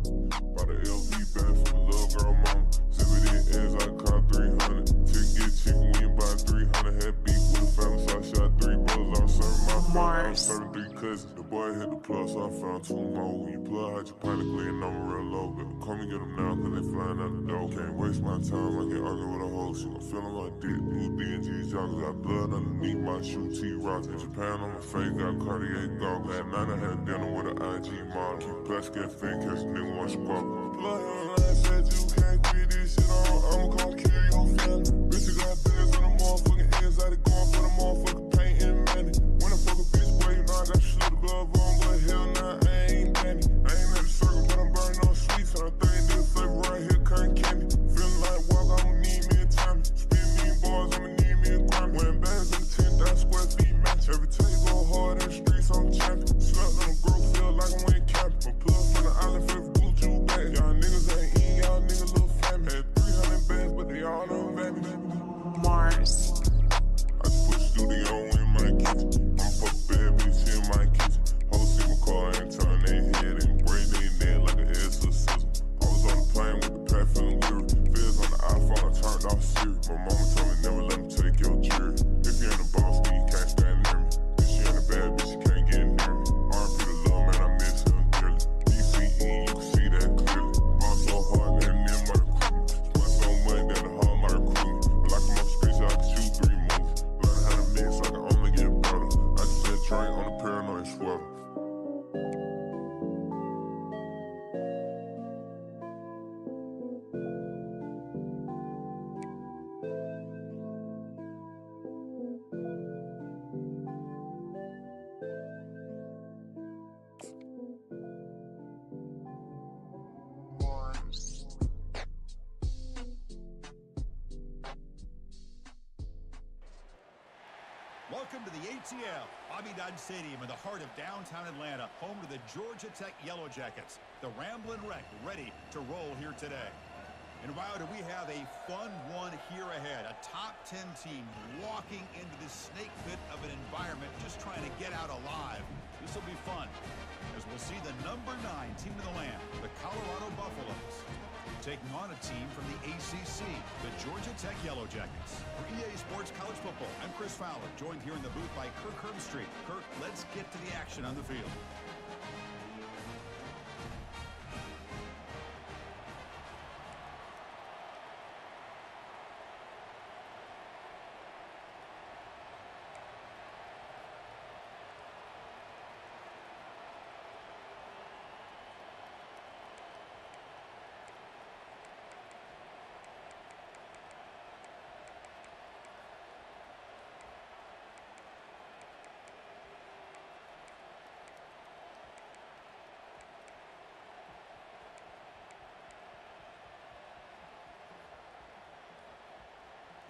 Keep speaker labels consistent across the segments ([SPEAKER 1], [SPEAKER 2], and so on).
[SPEAKER 1] Bought a LV bag for my little girl mama. Zip it in ends, I caught 300. Get chicken wing by 300. Had beef with a family, so I shot 3 brothers. I was serving my family, I was serving 3 cousins. The boy hit the plug, so I found 2 more. When you plug hydroponically and I'm real low, baby. Call me, get them now, cause they flying out the door. Can't waste my time, I can't argue with a hoe. She gon' feel on my dick. New D&G's joggers, got blood underneath my shoe. T-Rock in Japan on my face, got Cartier goggles. At 9 I had dinner with an IG model. Keep plastic fin, catch a nigga one squawk. Plug online said you can't quit this shit on. I'ma come kill your family. Bitch, you got bands on the motherfucking exotic, going for the motherfucking paint and money. When I fuck a bitch, boy, you know I got shit to glove on, but hell nah, I ain't Danny. I ain't at the circle, but I'm burning on sweets, and I think this flavor right here, cotton candy. Feeling like walk, I'ma need me a time. Spin me in bars, I'ma need me a Grammy. Wearing bands in the 10,000 square feet match. Every time you go hard in the streets, I'm champion. Slept on the growth, feel like I'm went camping. My plug from the island, favorite blue Jew bag. Y'all niggas ain't eating, y'all niggas little family. Had 300 bands, but they all on Vanny.
[SPEAKER 2] Mars.
[SPEAKER 1] I just put studio in my kitchen. I'm fuck bad bitch in my kitchen. Whole see my car and turn they head and braid they neck like an ass or sizzle. I was on the plane with the pad feeling weary. Fizz on the iPhone, I turned off Siri. My mama told me never let me take your jury. If you ain't a boss, then you can't stand near me. If she ain't a bad bitch, you can't get near me. R.I.P. the little man, I miss him dearly. DCE, you can see that clearly. Ball so hard, that in my recruitment. Spent so much that the hard my recruitment. But like I'm up streets, I can shoot 3 movies. Learn how to mix, I can only get better. I just said drink on the paranoid sweater.
[SPEAKER 3] Welcome to the ATL, Abidjan Stadium in the heart of downtown Atlanta, home to the Georgia Tech Yellow Jackets. The Ramblin' Wreck ready to roll here today. And wow, do we have a fun one here ahead. A top 10 team walking into this snake pit of an environment, just trying to get out alive. This will be fun, as we'll see the number 9 team in the land, the Colorado Buffaloes, taking on a team from the ACC, the Georgia Tech Yellow Jackets. For EA Sports College Football, I'm Chris Fowler, joined here in the booth by Kirk Herbstreit. Kirk, let's get to the action on the field.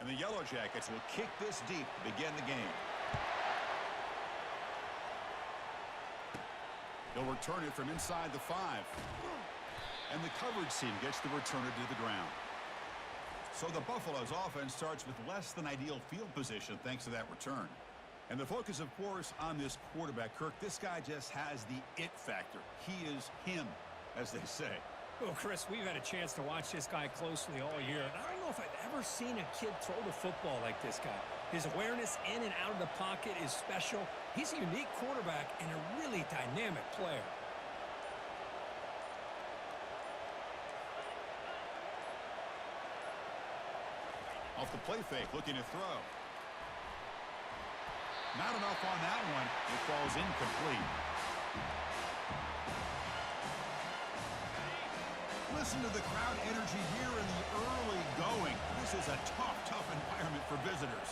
[SPEAKER 3] And the Yellow Jackets will kick this deep to begin the game. They'll return it from inside the 5. And the coverage team gets the returner to the ground. So the Buffaloes offense starts with less than ideal field position thanks to that return. And the focus, of course, on this quarterback, Kirk. This guy just has the it factor. He is him, as they say.
[SPEAKER 4] Well, Chris, we've had a chance to watch this guy closely all year, and I don't know if I've ever seen a kid throw the football like this guy. His awareness in and out of the pocket is special. He's a unique quarterback and a really dynamic player.
[SPEAKER 3] Off the play fake, looking to throw. Not enough on that one. It falls incomplete. Listen to the crowd energy here in the early going. This is a tough environment for visitors.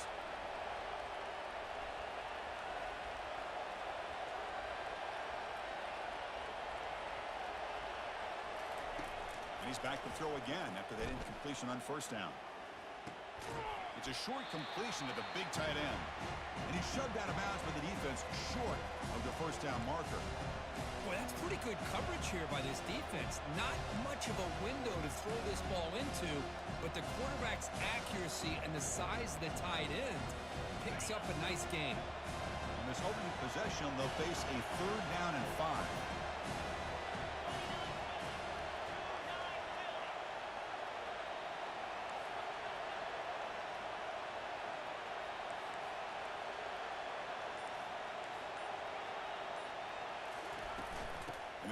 [SPEAKER 3] And he's back to throw again after that incompletion on first down. It's a short completion to the big tight end. And he's shoved out of bounds by the defense short of the first down marker.
[SPEAKER 4] Boy, that's pretty good coverage here by this defense. Not much of a window to throw this ball into, but the quarterback's accuracy and the size of the tight end picks up a nice game.
[SPEAKER 3] On this opening possession, they'll face a 3rd down and 5.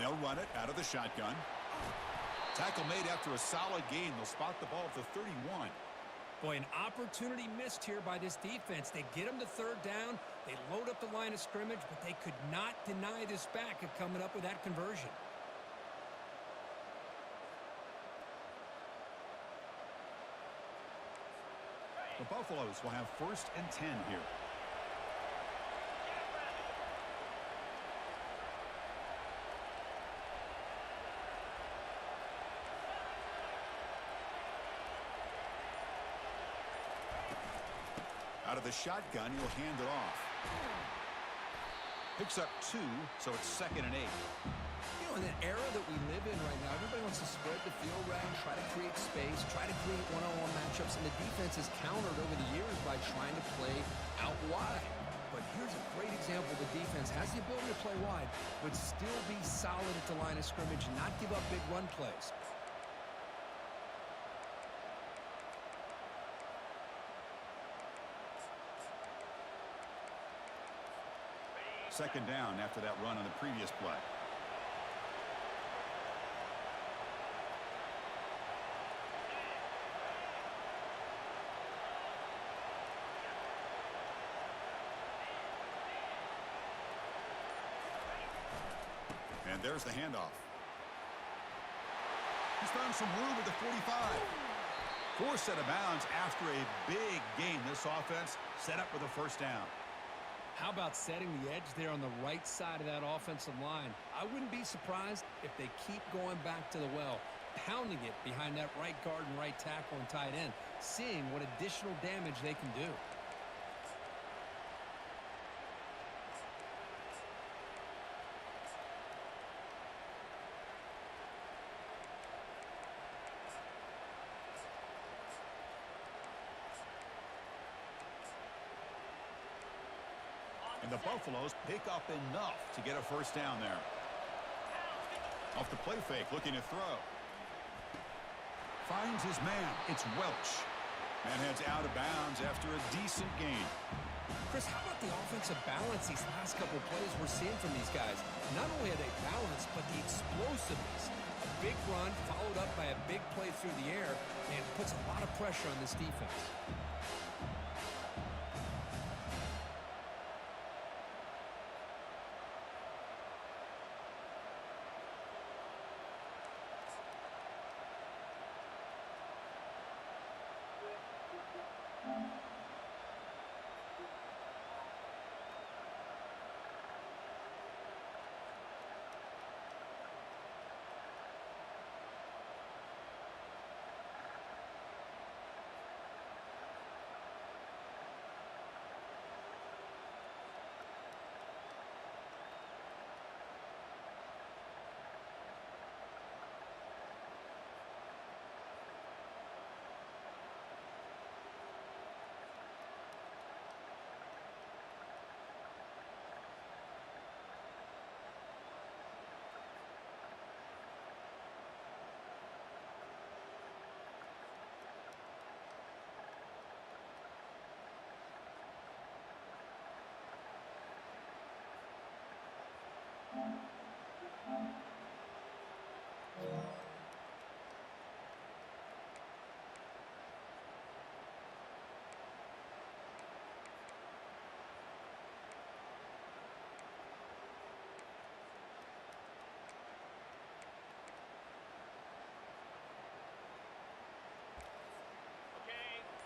[SPEAKER 3] They'll run it out of the shotgun. Tackle made after a solid gain. They'll spot the ball at the 31.
[SPEAKER 4] Boy, an opportunity missed here by this defense. They get them to third down. They load up the line of scrimmage, but they could not deny this back of coming up with that conversion.
[SPEAKER 3] The Buffaloes will have 1st and 10 here. Out of the shotgun, he'll hand it off. Picks up 2, so it's 2nd and 8.
[SPEAKER 4] You know, in the era that we live in right now, everybody wants to spread the field around, try to create space, try to create one-on-one matchups, and the defense has countered over the years by trying to play out wide. But here's a great example. The defense has the ability to play wide, but still be solid at the line of scrimmage and not give up big run plays.
[SPEAKER 3] Second down after that run on the previous play. And there's the handoff. He's found some room at the 45. Forced out of bounds after a big gain. This offense set up with a 1st down.
[SPEAKER 4] How about setting the edge there on the right side of that offensive line? I wouldn't be surprised if they keep going back to the well, pounding it behind that right guard and right tackle and tight end, seeing what additional damage they can do.
[SPEAKER 3] And the Buffaloes pick up enough to get a 1st down there. Off the play fake, looking to throw. Finds his man. It's Welch. And heads out of bounds after a decent gain.
[SPEAKER 4] Chris, how about the offensive balance these last couple of plays we're seeing from these guys? Not only are they balanced, but the explosiveness. A big run followed up by a big play through the air, and puts a lot of pressure on this defense.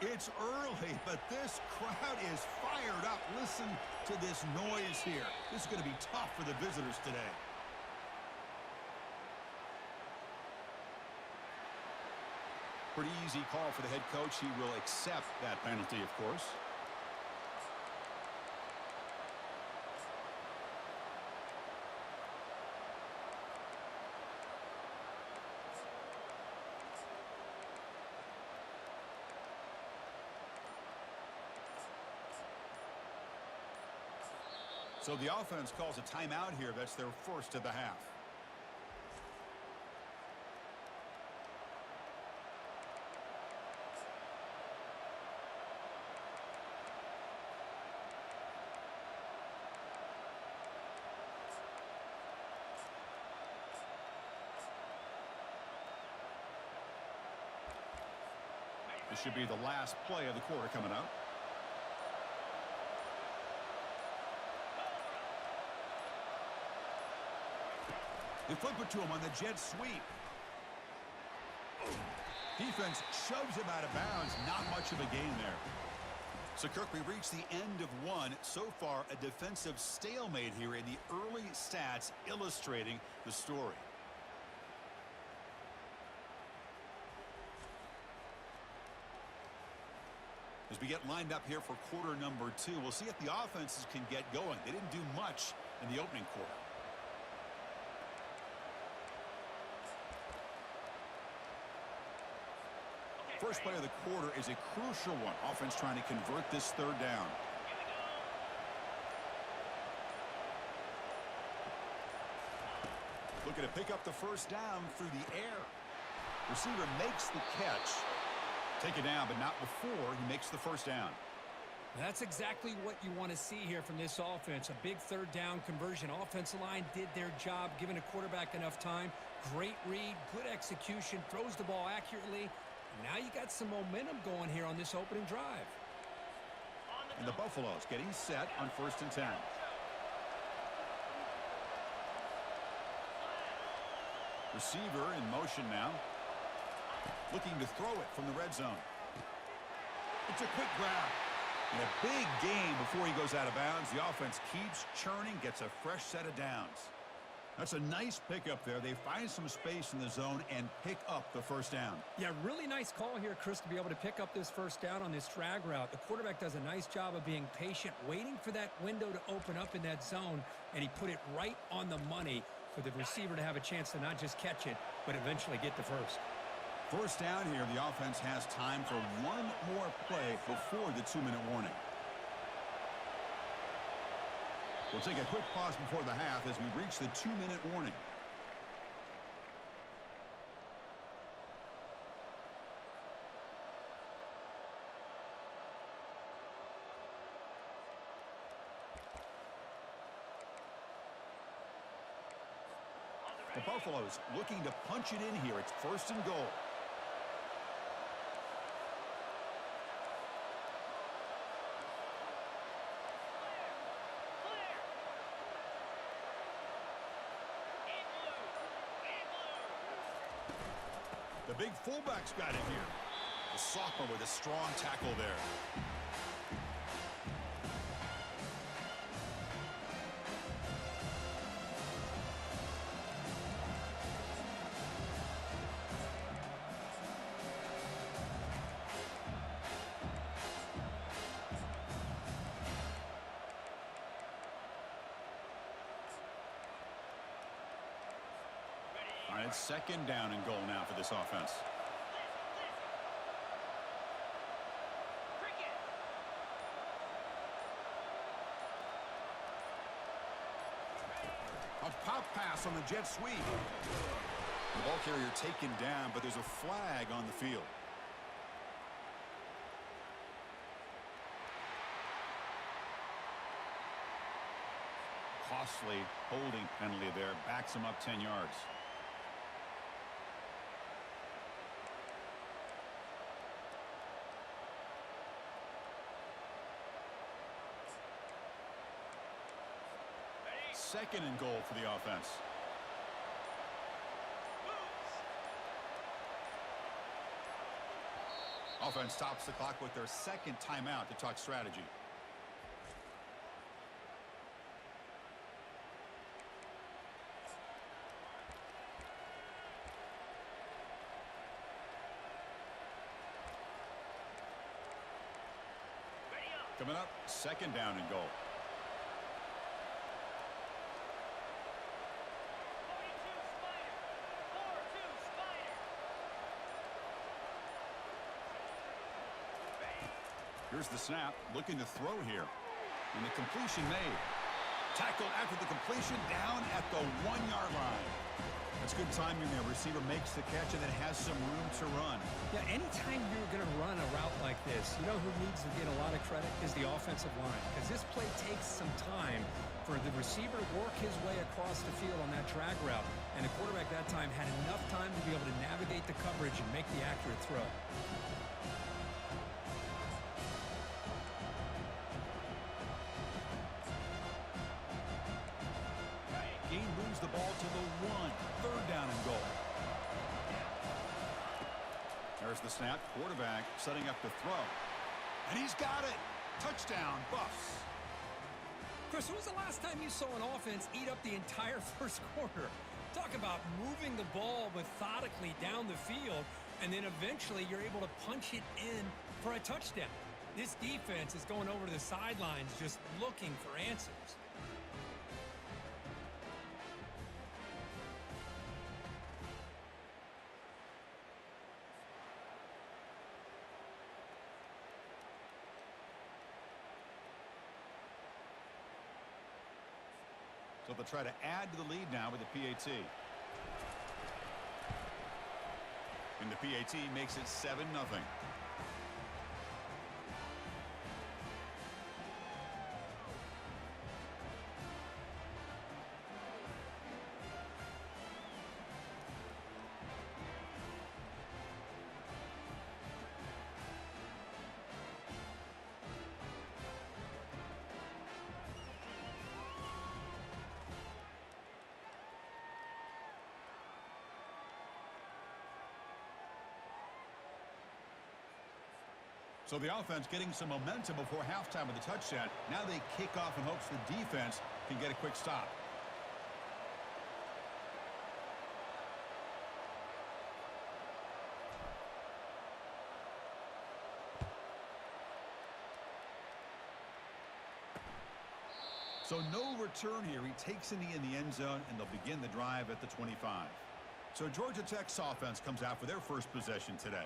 [SPEAKER 3] It's early, but this crowd is fired up. Listen to this noise here. This is going to be tough for the visitors today. Pretty easy call for the head coach. He will accept that penalty, of course. So the offense calls a timeout here. That's their first of the half. This should be the last play of the quarter coming up. They flip it to him on the jet sweep. Defense shoves him out of bounds. Not much of a gain there. So, Kirk, we reached the end of one. So far, a defensive stalemate here in the early stats illustrating the story. As we get lined up here for quarter number 2, we'll see if the offenses can get going. They didn't do much in the opening quarter. First play of the quarter is a crucial one. Offense trying to convert this third down. Looking to pick up the first down through the air. Receiver makes the catch. Take it down, but not before he makes the first down.
[SPEAKER 4] That's exactly what you want to see here from this offense. A big third down conversion. Offensive line did their job, giving a quarterback enough time. Great read, good execution, throws the ball accurately. Now you got some momentum going here on this opening drive.
[SPEAKER 3] And the Buffaloes getting set on 1st and 10. Receiver in motion now. Looking to throw it from the red zone. It's a quick grab. And a big gain before he goes out of bounds. The offense keeps churning, gets a fresh set of downs. That's a nice pickup there. They find some space in the zone and pick up the first down.
[SPEAKER 4] Yeah, really nice call here, Chris, to be able to pick up this first down on this drag route. The quarterback does a nice job of being patient, waiting for that window to open up in that zone, and he put it right on the money for the receiver to have a chance to not just catch it, but eventually get the first.
[SPEAKER 3] First down here, the offense has time for one more play before the 2-minute warning. We'll take a quick pause before the half as we reach the 2-minute warning. The Buffaloes looking to punch it in here. It's 1st and goal. The big fullback's got it here. The sophomore with a strong tackle there. All right, it's 2nd down and goal now for this offense. A pop pass on the jet sweep. The ball carrier taken down, but there's a flag on the field. Costly holding penalty there. Backs him up 10 yards. Second and goal for the offense. Offense stops the clock with their 2nd timeout to talk strategy. Coming up, 2nd down and goal. Here's the snap, looking to throw here. And the completion made. Tackle after the completion, down at the 1-yard line. That's good timing there. Receiver makes the catch and then has some room to run.
[SPEAKER 4] Yeah, anytime you're going to run a route like this, you know who needs to get a lot of credit is the offensive line. Because this play takes some time for the receiver to work his way across the field on that drag route. And the quarterback that time had enough time to be able to navigate the coverage and make the accurate throw.
[SPEAKER 3] the ball to the 1. Third down and goal. There's the snap. Quarterback setting up to throw. And he's got it. Touchdown, Buffs.
[SPEAKER 4] Chris, when was the last time you saw an offense eat up the entire first quarter? Talk about moving the ball methodically down the field, and then eventually you're able to punch it in for a touchdown. This defense is going over to the sidelines just looking for answers.
[SPEAKER 3] So they'll try to add to the lead now with the PAT. And the PAT makes it 7-0. So the offense getting some momentum before halftime with the touchdown. Now they kick off in hopes the defense can get a quick stop. So no return here. He takes a knee in the end zone, and they'll begin the drive at the 25. So Georgia Tech's offense comes out for their first possession today.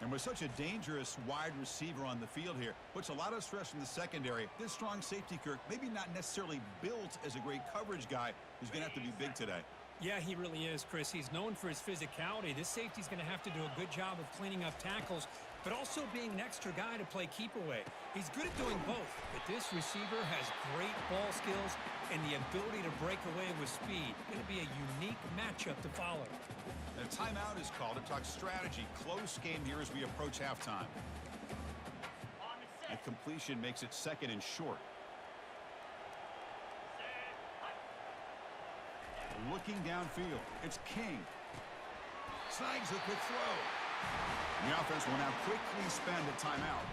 [SPEAKER 3] And with such a dangerous wide receiver on the field here, puts a lot of stress in the secondary. This strong safety, Kirk, maybe not necessarily built as a great coverage guy, who's going to have to be big today.
[SPEAKER 4] Yeah, he really is, Chris. He's known for his physicality. This safety's going to have to do a good job of cleaning up tackles, but also being an extra guy to play keep away. He's good at doing both, but this receiver has great ball skills and the ability to break away with speed. Going to be a unique matchup to follow.
[SPEAKER 3] A timeout is called to talk strategy. Close game here as we approach halftime. A completion makes it 2nd and short. Looking downfield, it's King. Snags a quick throw. The offense will now quickly spend a timeout.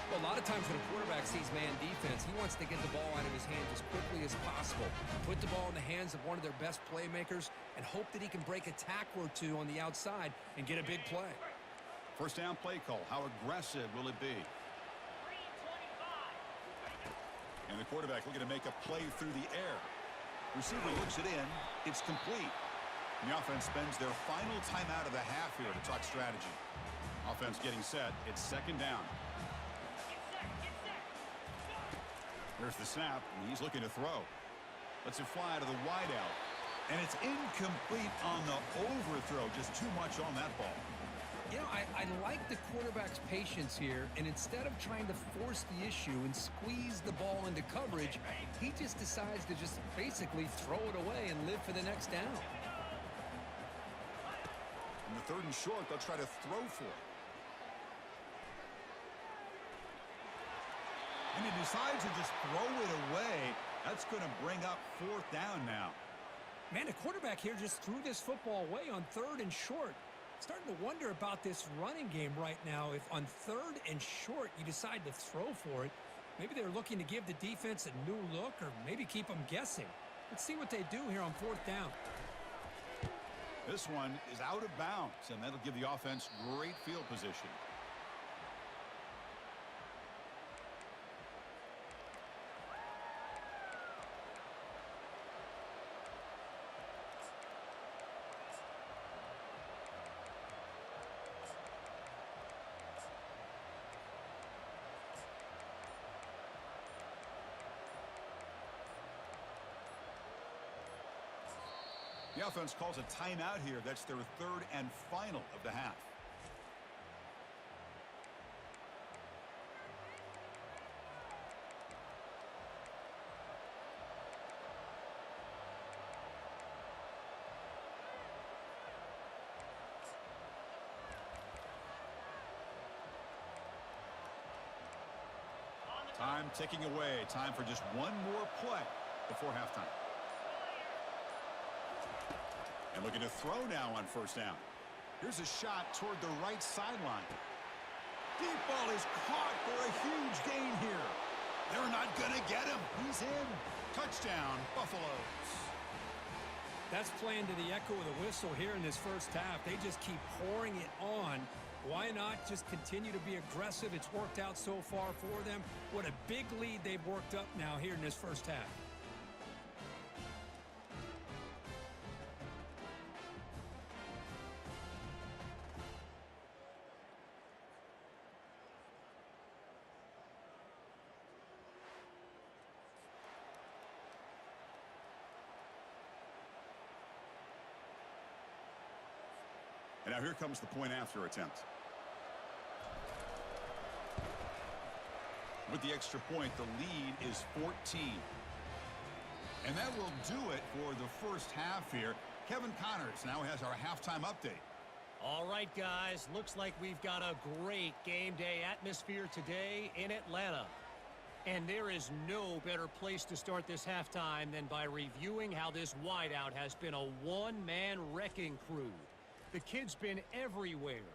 [SPEAKER 5] Well, a lot of times when a quarterback sees man defense, he wants to get the ball out of his hands as quickly as possible. Put the ball in the hands of one of their best playmakers and hope that he can break a tackle or two on the outside and get a big play.
[SPEAKER 3] First down play call. How aggressive will it be? And the quarterback looking to make a play through the air. Receiver looks it in. It's complete. And the offense spends their final timeout of the half here to talk strategy. Offense getting set. It's 2nd down. There's the snap, and he's looking to throw. Lets it fly to the wideout. And it's incomplete on the overthrow. Just too much on that ball.
[SPEAKER 5] You know, I like the quarterback's patience here, and instead of trying to force the issue and squeeze the ball into coverage, he just decides to just basically throw it away and live for the next down.
[SPEAKER 3] In the 3rd and short, they'll try to throw for it. And he decides to just throw it away. That's going to bring up 4th down now.
[SPEAKER 4] Man, the quarterback here just threw this football away on 3rd and short. Starting to wonder about this running game right now. If on 3rd and short you decide to throw for it, maybe they're looking to give the defense a new look or maybe keep them guessing. Let's see what they do here on 4th down.
[SPEAKER 3] This one is out of bounds, and that'll give the offense great field position. The offense calls a timeout here. That's their 3rd and final of the half. Time ticking away. Time for just one more play before halftime. And looking to throw now on first down. Here's a shot toward the right sideline. Deep ball is caught for a huge gain here. They're not going to get him. He's in. Touchdown, Buffaloes.
[SPEAKER 4] That's playing to the echo of the whistle here in this first half. They just keep pouring it on. Why not just continue to be aggressive? It's worked out so far for them. What a big lead they've worked up now here in this first half.
[SPEAKER 3] And now here comes the point after attempt. With the extra point, the lead is 14. And that will do it for the first half here. Kevin Connors now has our halftime update.
[SPEAKER 6] All right, guys, looks like we've got a great game day atmosphere today in Atlanta. And there is no better place to start this halftime than by reviewing how this wideout has been a one-man wrecking crew. The kid's been everywhere,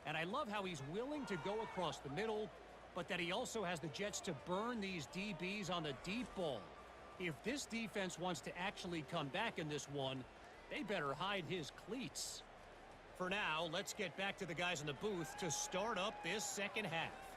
[SPEAKER 6] and I love how he's willing to go across the middle, but that he also has the jets to burn these DBs on the deep ball. If this defense wants to actually come back in this one, they better hide his cleats. For now, let's get back to the guys in the booth to start up this second half.